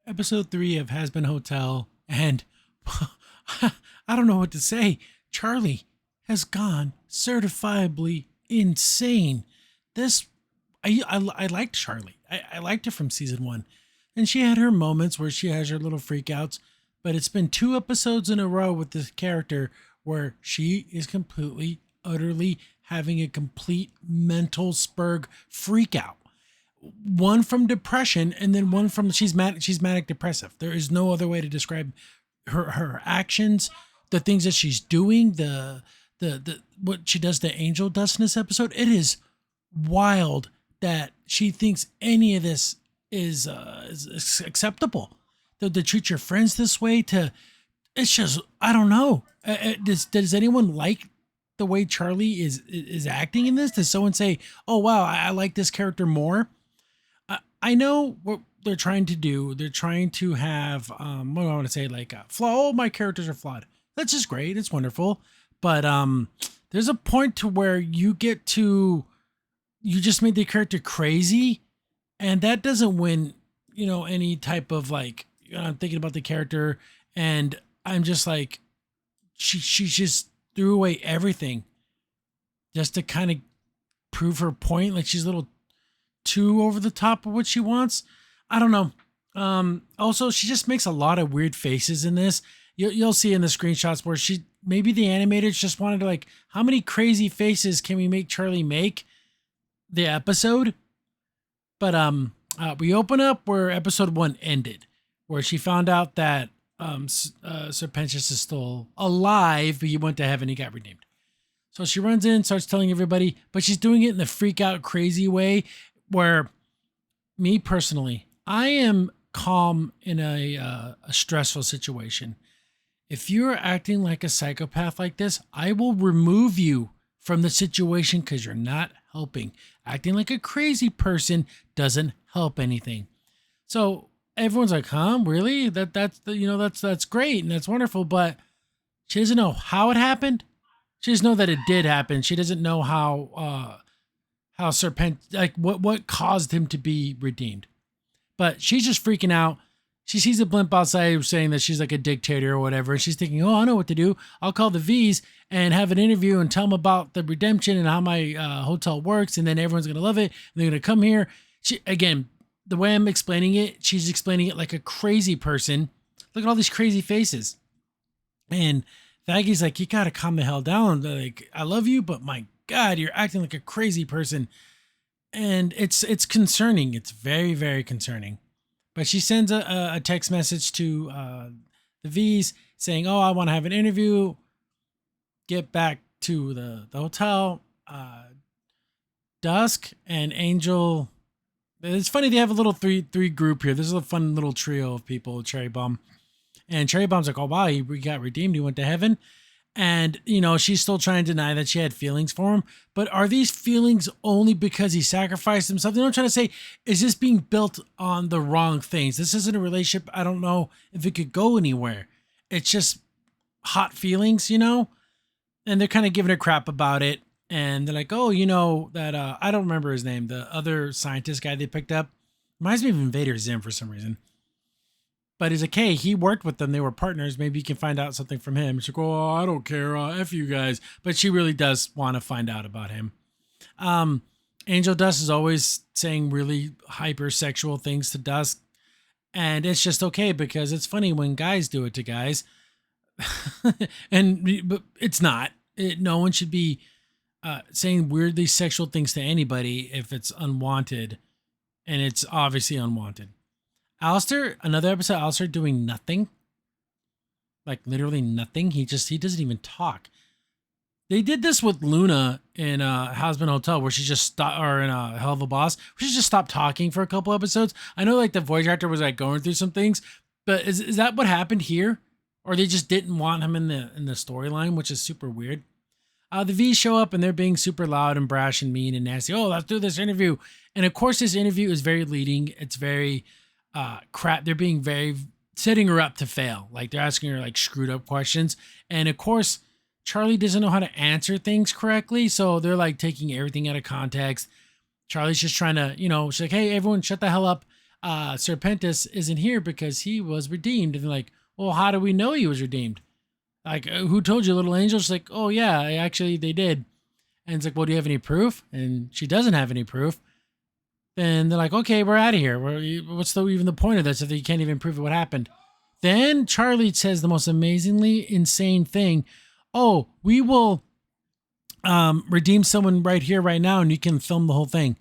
Episode 3 of Hazbin Hotel, and I don't know what to say. Charlie has gone certifiably insane. This, I liked Charlie. I liked her from season 1, and she had her moments where she has her little freakouts. But it's been 2 episodes in a row with this character where she is completely, utterly having a complete mental spurg freakout. One from depression, and then one from she's manic depressive. There is no other way to describe her actions, the things that she's doing, the what she does, the angel dust in this episode. It is wild that she thinks any of this is acceptable. To treat your friends this way, to it's just, I don't know. Does anyone like the way Charlie is acting in this? Does someone say, "Oh wow, I like this character more"? I know what they're trying to do. They're trying to have, what do I want to say, like, flaw. Oh, my characters are flawed. That's just great. It's wonderful. But there's a point to where you just made the character crazy, and that doesn't win, any type of, like, I'm thinking about the character, and I'm just like, she just threw away everything just to kind of prove her point. Like, she's a little too over the top of what she wants. I don't know. Also, she just makes a lot of weird faces in this. You'll see in the screenshots where maybe the animators just wanted to, like, how many crazy faces can we make Charlie make the episode? But we open up where episode 1 ended, where she found out that Serpentius is still alive, but he went to heaven. He got redeemed. So she runs in, starts telling everybody, but she's doing it in the freak out crazy way, where me personally, I am calm in a stressful situation. If you're acting like a psychopath like this, I will remove you from the situation because you're not helping. Acting like a crazy person doesn't help anything. So everyone's like, "Huh, really? That's great and that's wonderful," but she doesn't know how it happened. She doesn't know that it did happen. She doesn't know how Serpent, like, what caused him to be redeemed. But she's just freaking out. She sees a blimp outside saying that she's like a dictator or whatever, and she's thinking, "Oh, I know what to do. I'll call the Vees and have an interview and tell them about the redemption and how my hotel works, and then everyone's gonna love it, and they're gonna come here." Again, the way I'm explaining it, she's explaining it like a crazy person. Look at all these crazy faces. And Vaggy's like, "You gotta calm the hell down. Like, I love you, but my God, you're acting like a crazy person." And it's concerning. It's very, very concerning. But she sends a text message to the V's saying, "Oh, I want to have an interview. Get back to the hotel." Dusk and Angel. It's funny, they have a little three group here. This is a fun little trio of people. Cherry Bomb. And Cherry Bomb's like, "Oh wow, he got redeemed. He went to heaven." And, she's still trying to deny that she had feelings for him. But are these feelings only because he sacrificed himself? You know what I'm trying to say? Is this being built on the wrong things? This isn't a relationship. I don't know if it could go anywhere. It's just hot feelings, And they're kind of giving her crap about it. And they're like, "Oh, that, I don't remember his name. The other scientist guy they picked up. Reminds me of Invader Zim for some reason. But he's like, hey, he worked with them. They were partners. Maybe you can find out something from him." She's like, "Oh, I don't care. F you guys." But she really does want to find out about him. Angel Dust is always saying really hypersexual things to Dusk. And it's just okay because it's funny when guys do it to guys. But it's not. No one should be saying weirdly sexual things to anybody if it's unwanted. And it's obviously unwanted. Alistair, another episode, Alistair doing nothing. Like, literally nothing. He doesn't even talk. They did this with Luna in Hazbin Hotel, where she just stopped, or in Hell of a Boss, where she just stopped talking for a couple episodes. I know, like, the voice actor was, like, going through some things, but is that what happened here? Or they just didn't want him in the storyline, which is super weird. The V's show up and they're being super loud and brash and mean and nasty. "Oh, let's do this interview." And of course, this interview is very leading. It's very crap. They're being very setting her up to fail. Like, they're asking her, like, screwed up questions. And of course, Charlie doesn't know how to answer things correctly. So they're, like, taking everything out of context. Charlie's just trying to, she's like, "Hey, everyone, shut the hell up. Serpentis isn't here because he was redeemed. And they're like, well, how do we know he was redeemed? Like, who told you, little angel? She's like, oh, yeah, actually, they did. And it's like, well, do you have any proof? And she doesn't have any proof. Then they're like, okay, we're out of here. What's even the point of this if you can't even prove what happened? Then Charlie says the most amazingly insane thing. Oh, we will redeem someone right here, right now, and you can film the whole thing.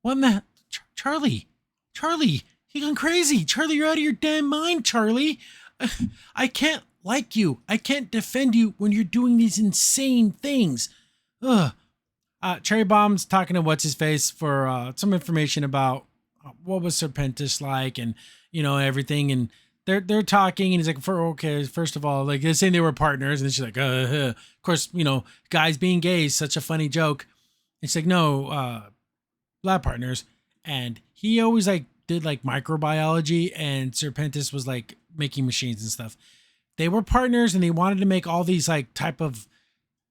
What in the Charlie? Charlie, you gone crazy. Charlie, you're out of your damn mind, Charlie. I can't like you. I can't defend you when you're doing these insane things. Ugh. Cherry Bomb's talking to what's his face for some information about what was Serpentis like, and everything. And they're talking, and he's like, okay, first of all, like they're saying they were partners, and then she's like, of course, guys being gay is such a funny joke. And she's like, no, lab partners. And he always like did like microbiology, and Serpentis was like making machines and stuff. They were partners, and they wanted to make all these like type of,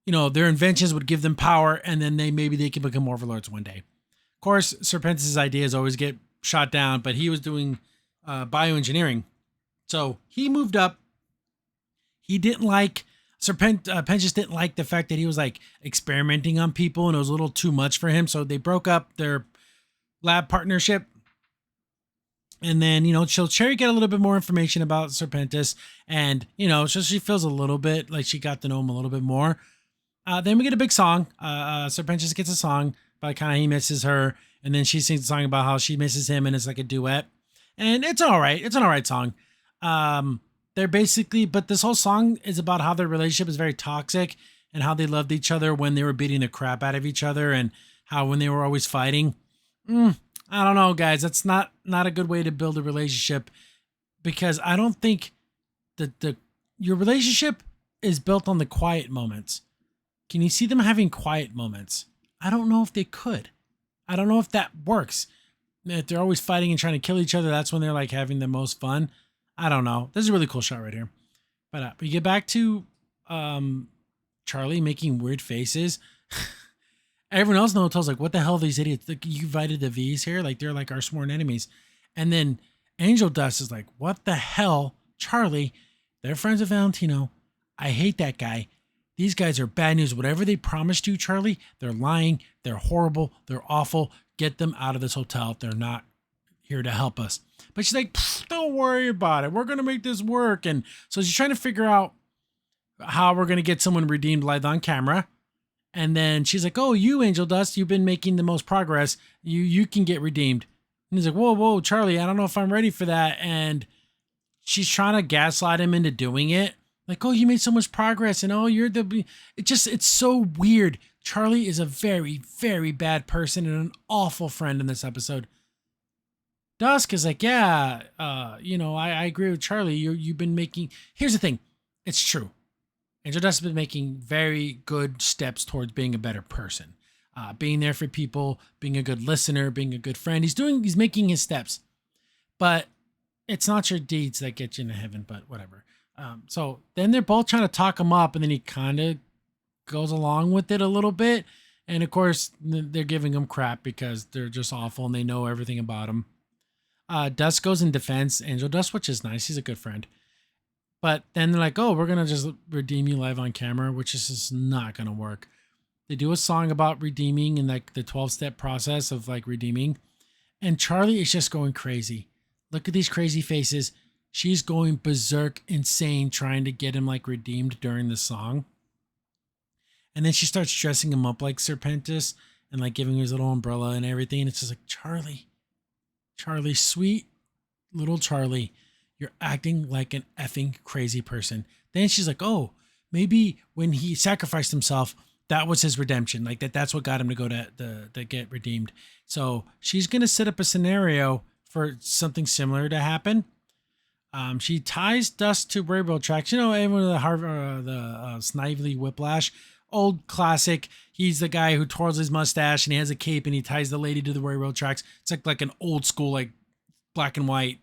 their inventions would give them power, and then maybe they can become overlords one day. Of course, Serpentis' ideas always get shot down, but he was doing bioengineering. So he moved up. He didn't like Pensis didn't like the fact that he was like experimenting on people, and it was a little too much for him. So they broke up their lab partnership. And then, she'll Cherry get a little bit more information about Serpentis, and, so she feels a little bit like she got to know him a little bit more. Then we get a big song. Serpentis gets a song about kind of he misses her, and then she sings a song about how she misses him, and it's like a duet. And it's all right. It's an all right song. They're basically, but this whole song is about how their relationship is very toxic, and how they loved each other when they were beating the crap out of each other, and how when they were always fighting. I don't know, guys. That's not a good way to build a relationship, because I don't think that your relationship is built on the quiet moments. Can you see them having quiet moments? I don't know if they could. I don't know if that works. If they're always fighting and trying to kill each other, that's when they're like having the most fun. I don't know. This is a really cool shot right here. But we get back to Charlie making weird faces. Everyone else in the hotel's like, what the hell are these idiots? Like, you invited the Vees here? Like, they're like our sworn enemies. And then Angel Dust is like, what the hell? Charlie, they're friends with Valentino. I hate that guy. These guys are bad news. Whatever they promised you, Charlie, they're lying. They're horrible. They're awful. Get them out of this hotel. They're not here to help us. But she's like, don't worry about it. We're going to make this work. And so she's trying to figure out how we're going to get someone redeemed live on camera. And then she's like, oh, you, Angel Dust, you've been making the most progress. You can get redeemed. And he's like, whoa, Charlie, I don't know if I'm ready for that. And she's trying to gaslight him into doing it. Like, oh, you made so much progress, and oh, it's so weird. Charlie is a very, very bad person and an awful friend in this episode. Dusk is like, yeah, I agree with Charlie. You've been making, here's the thing. It's true. Angel Dust has been making very good steps towards being a better person. Being there for people, being a good listener, being a good friend. He's making his steps. But it's not your deeds that get you into heaven, but whatever. So then they're both trying to talk him up, and then he kind of goes along with it a little bit. And of course, they're giving him crap because they're just awful and they know everything about him. Dust goes in defense Angel Dust, which is nice. He's a good friend. But then they're like, oh, we're going to just redeem you live on camera, which is just not going to work. They do a song about redeeming and like the 12-step process of like redeeming. And Charlie is just going crazy. Look at these crazy faces. She's going berserk, insane, trying to get him like redeemed during the song. And then she starts dressing him up like Serpentis and like giving him his little umbrella and everything. And it's just like, Charlie, sweet little Charlie, you're acting like an effing crazy person. Then she's like, oh, maybe when he sacrificed himself, that was his redemption. Like that's what got him to go to get redeemed. So she's going to set up a scenario for something similar to happen. She ties Dust to railroad tracks. Everyone the Snively Whiplash, old classic. He's the guy who twirls his mustache and he has a cape and he ties the lady to the railroad tracks. It's like an old school, like black and white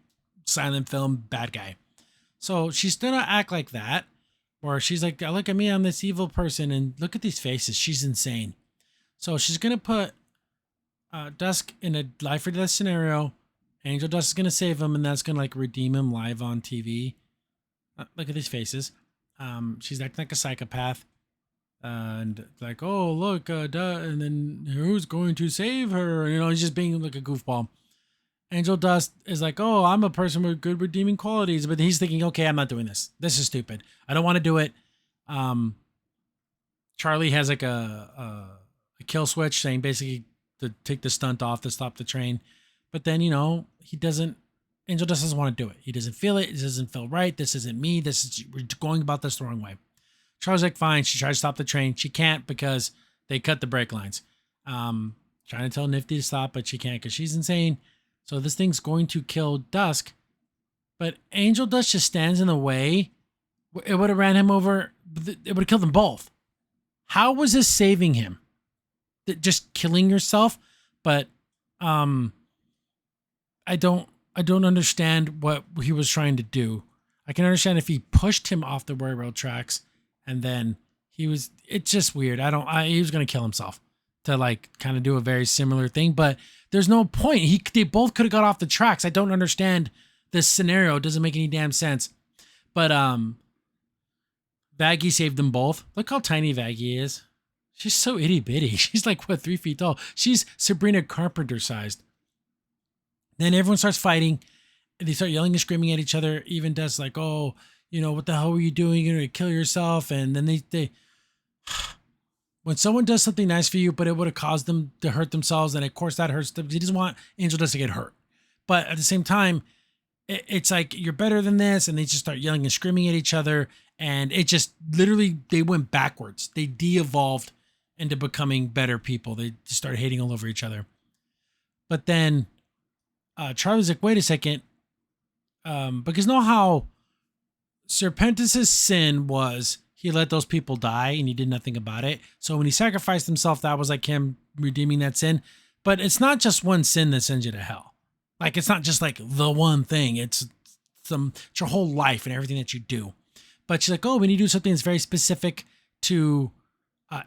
silent film bad guy. So she's gonna act like that, or she's like, look at me, I'm this evil person, and look at these faces. She's insane. So she's gonna put Dusk in a life or death scenario, Angel Dust is gonna save him, and that's gonna like redeem him live on TV. Look at these faces. She's acting like a psychopath, and like, oh look, and then who's going to save her? You know, he's just being like a goofball. Angel Dust is like, oh, I'm a person with good redeeming qualities, but he's thinking, okay, I'm not doing this. This is stupid. I don't want to do it. Charlie has like a kill switch saying basically to take the stunt off to stop the train, but then he doesn't. Angel Dust doesn't want to do it. He doesn't feel it. It doesn't feel right. This isn't me. We're going about this the wrong way. Charlie's like, fine. She tries to stop the train. She can't because they cut the brake lines. Trying to tell Nifty to stop, but she can't because she's insane. So this thing's going to kill Dusk, but Angel Dust just stands in the way. It would have ran him over. It would have killed them both. How was this saving him? Just killing yourself? But I don't understand what he was trying to do. I can understand if he pushed him off the railroad tracks and then it's just weird. He was going to kill himself to like kind of do a very similar thing, but there's no point. They both could have got off the tracks. I don't understand this scenario. It doesn't make any damn sense. But Vaggie saved them both. Look how tiny Vaggie is. She's so itty bitty. She's like, 3 feet tall. She's Sabrina Carpenter sized. Then everyone starts fighting. They start yelling and screaming at each other. Even Dust's like, oh, what the hell were you doing? You're going to kill yourself. And then they when someone does something nice for you, but it would have caused them to hurt themselves, and of course that hurts them. He doesn't want Angel Dust to get hurt. But at the same time, it's like, you're better than this. And they just start yelling and screaming at each other. And it just literally, they went backwards. They de-evolved into becoming better people. They just started hating all over each other. But then Charlie's like, wait a second. Because know how Serpentis' sin was he let those people die and he did nothing about it. So when he sacrificed himself, that was like him redeeming that sin. But it's not just one sin that sends you to hell. Like, it's not just like the one thing. It's your whole life and everything that you do. But she's like, oh, we need to do something that's very specific to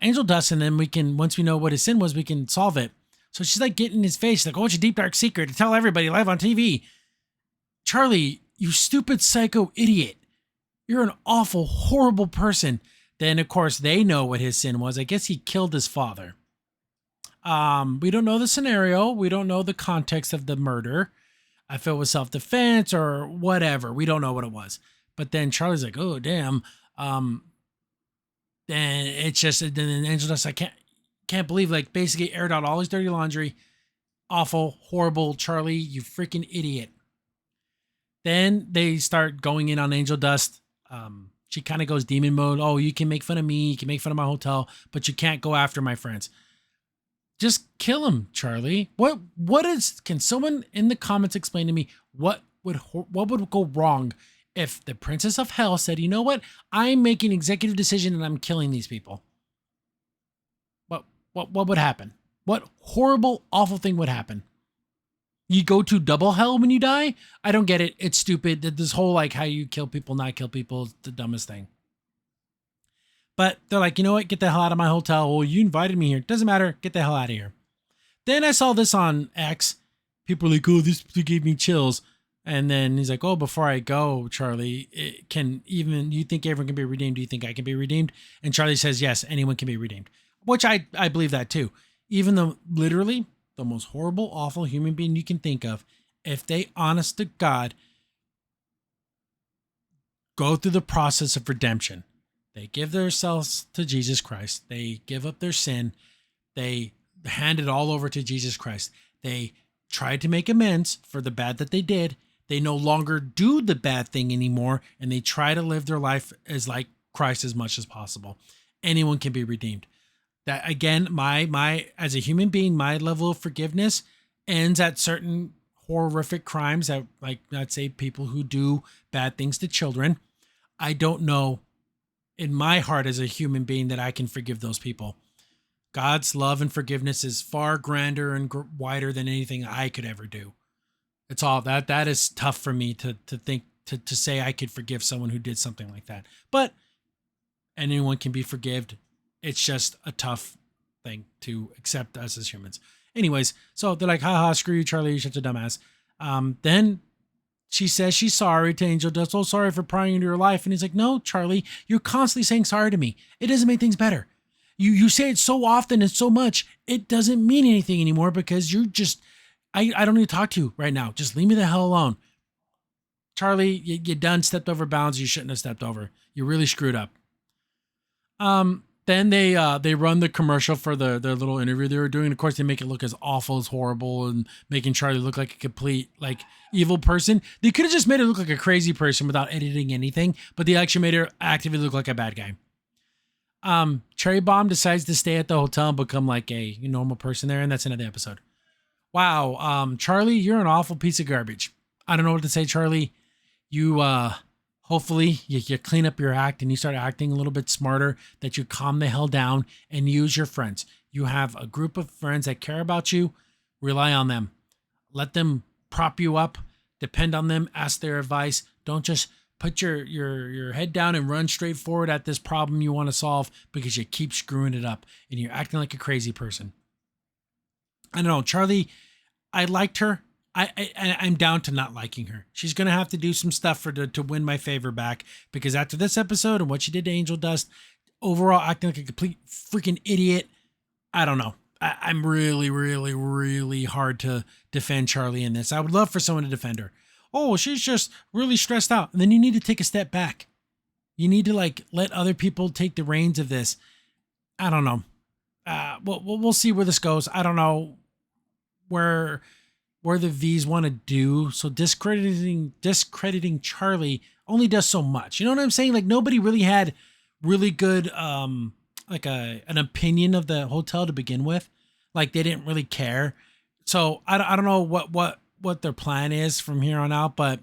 Angel Dust, and then once we know what his sin was, we can solve it. So she's like getting in his face, like, oh, it's a deep, dark secret to tell everybody live on TV. Charlie, you stupid psycho idiot. You're an awful, horrible person. Then, of course, they know what his sin was. I guess he killed his father. We don't know the scenario. We don't know the context of the murder. If it was self-defense or whatever. We don't know what it was. But then Charlie's like, oh, damn. Then it's just, then Angel Dust, I can't believe, like, basically aired out all his dirty laundry. Awful, horrible Charlie, you freaking idiot. Then they start going in on Angel Dust. She kind of goes demon mode. Oh, you can make fun of me. You can make fun of my hotel, but you can't go after my friends. Just kill him, Charlie. Can someone in the comments explain to me what would go wrong if the Princess of Hell said, you know what? I'm making an executive decision and I'm killing these people. What would happen? What horrible, awful thing would happen? You go to double hell when you die? I don't get it. It's stupid. This whole, like, how you kill people, not kill people is the dumbest thing. But they're like, you know what? Get the hell out of my hotel. Well, you invited me here. Doesn't matter. Get the hell out of here. Then I saw this on X. People are like, oh, this gave me chills. And then he's like, oh, before I go, Charlie, you think everyone can be redeemed? Do you think I can be redeemed? And Charlie says, yes, anyone can be redeemed. Which I believe that too. Even though literally the most horrible, awful human being you can think of, if they, honest to God, go through the process of redemption, they give themselves to Jesus Christ, they give up their sin, they hand it all over to Jesus Christ, they try to make amends for the bad that they did, they no longer do the bad thing anymore, and they try to live their life as like Christ as much as possible. Anyone can be redeemed. That, again, my as a human being, my level of forgiveness ends at certain horrific crimes that, like, let's say people who do bad things to children. I don't know in my heart as a human being that I can forgive those people. God's love and forgiveness is far grander and wider than anything I could ever do. It's all that is tough for me to think, to say I could forgive someone who did something like that. But anyone can be forgiven. It's just a tough thing to accept us as humans. Anyways, so they're like, haha, screw you, Charlie, you're such a dumbass. Then she says she's sorry to Angel Dust. So sorry for prying into your life. And he's like, no, Charlie, you're constantly saying sorry to me. It doesn't make things better. You say it so often and so much, it doesn't mean anything anymore because you're just, I don't need to talk to you right now. Just leave me the hell alone. Charlie, you done stepped over bounds you shouldn't have stepped over. You really screwed up. Then they run the commercial for their little interview they were doing. Of course, they make it look as awful as horrible and making Charlie look like a complete like evil person. They could have just made it look like a crazy person without editing anything, but they actually made her actively look like a bad guy. Cherry Bomb decides to stay at the hotel and become like a normal person there, and that's another episode. Wow, Charlie, you're an awful piece of garbage. I don't know what to say, Charlie. You hopefully you clean up your act and you start acting a little bit smarter, that you calm the hell down and use your friends. You have a group of friends that care about you. Rely on them. Let them prop you up. Depend on them. Ask their advice. Don't just put your head down and run straight forward at this problem you want to solve because you keep screwing it up and you're acting like a crazy person. I don't know, Charlie, I liked her. I'm down to not liking her. She's going to have to do some stuff to win my favor back, because after this episode and what she did to Angel Dust, overall acting like a complete freaking idiot, I don't know. I'm really, really, really hard to defend Charlie in this. I would love for someone to defend her. Oh, she's just really stressed out. And then you need to take a step back. You need to like let other people take the reins of this. I don't know. We'll see where this goes. I don't know where the Vees want to do. So discrediting Charlie only does so much. You know what I'm saying? Like nobody really had really good like an opinion of the hotel to begin with. Like they didn't really care. So I don't know what their plan is from here on out, but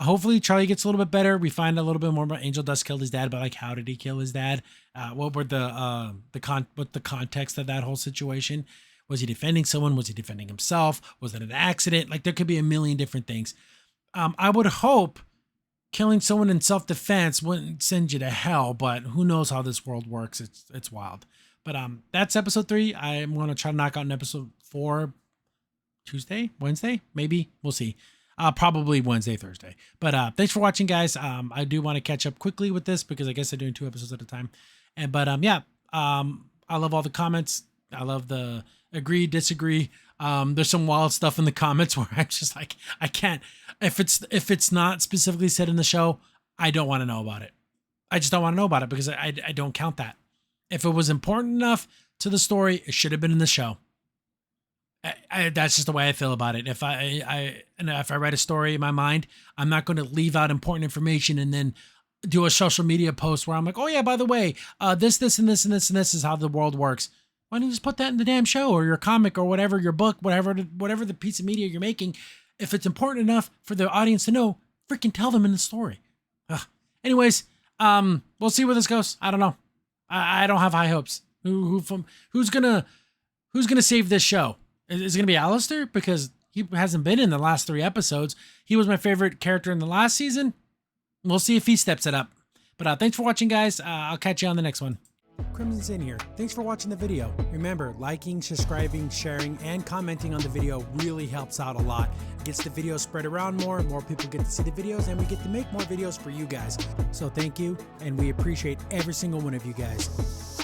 hopefully Charlie gets a little bit better. We find a little bit more about Angel Dust killed his dad, but like how did he kill his dad? What were the context of that whole situation? Was he defending someone? Was he defending himself? Was it an accident? Like there could be a million different things. I would hope killing someone in self-defense wouldn't send you to hell, but who knows how this world works. It's wild. But that's episode 3. I'm going to try to knock out an episode 4 Tuesday, Wednesday, maybe. We'll see. Probably Wednesday, Thursday. But thanks for watching, guys. I do want to catch up quickly with this because I guess they're doing 2 episodes at a time. I love all the comments. I love the agree, disagree. There's some wild stuff in the comments where I'm just like, I can't. If it's not specifically said in the show, I don't want to know about it. I just don't want to know about it because I don't count that. If it was important enough to the story, it should have been in the show. That's just the way I feel about it. If I write a story in my mind, I'm not going to leave out important information and then do a social media post where I'm like, oh yeah, by the way, this and this and this and this is how the world works. Why don't you just put that in the damn show or your comic or whatever, your book, whatever the piece of media you're making? If it's important enough for the audience to know, freaking tell them in the story. Anyways, we'll see where this goes. I don't know. I don't have high hopes. Who's gonna save this show? Is it gonna be Alistair? Because he hasn't been in the last 3 episodes. He was my favorite character in the last season. We'll see if he steps it up. But thanks for watching, guys. I'll catch you on the next one. Crimson Sin here. Thanks for watching the video. Remember, liking, subscribing, sharing, and commenting on the video really helps out a lot. It gets the video spread around more people get to see the videos, and we get to make more videos for you guys. So thank you, and we appreciate every single one of you guys.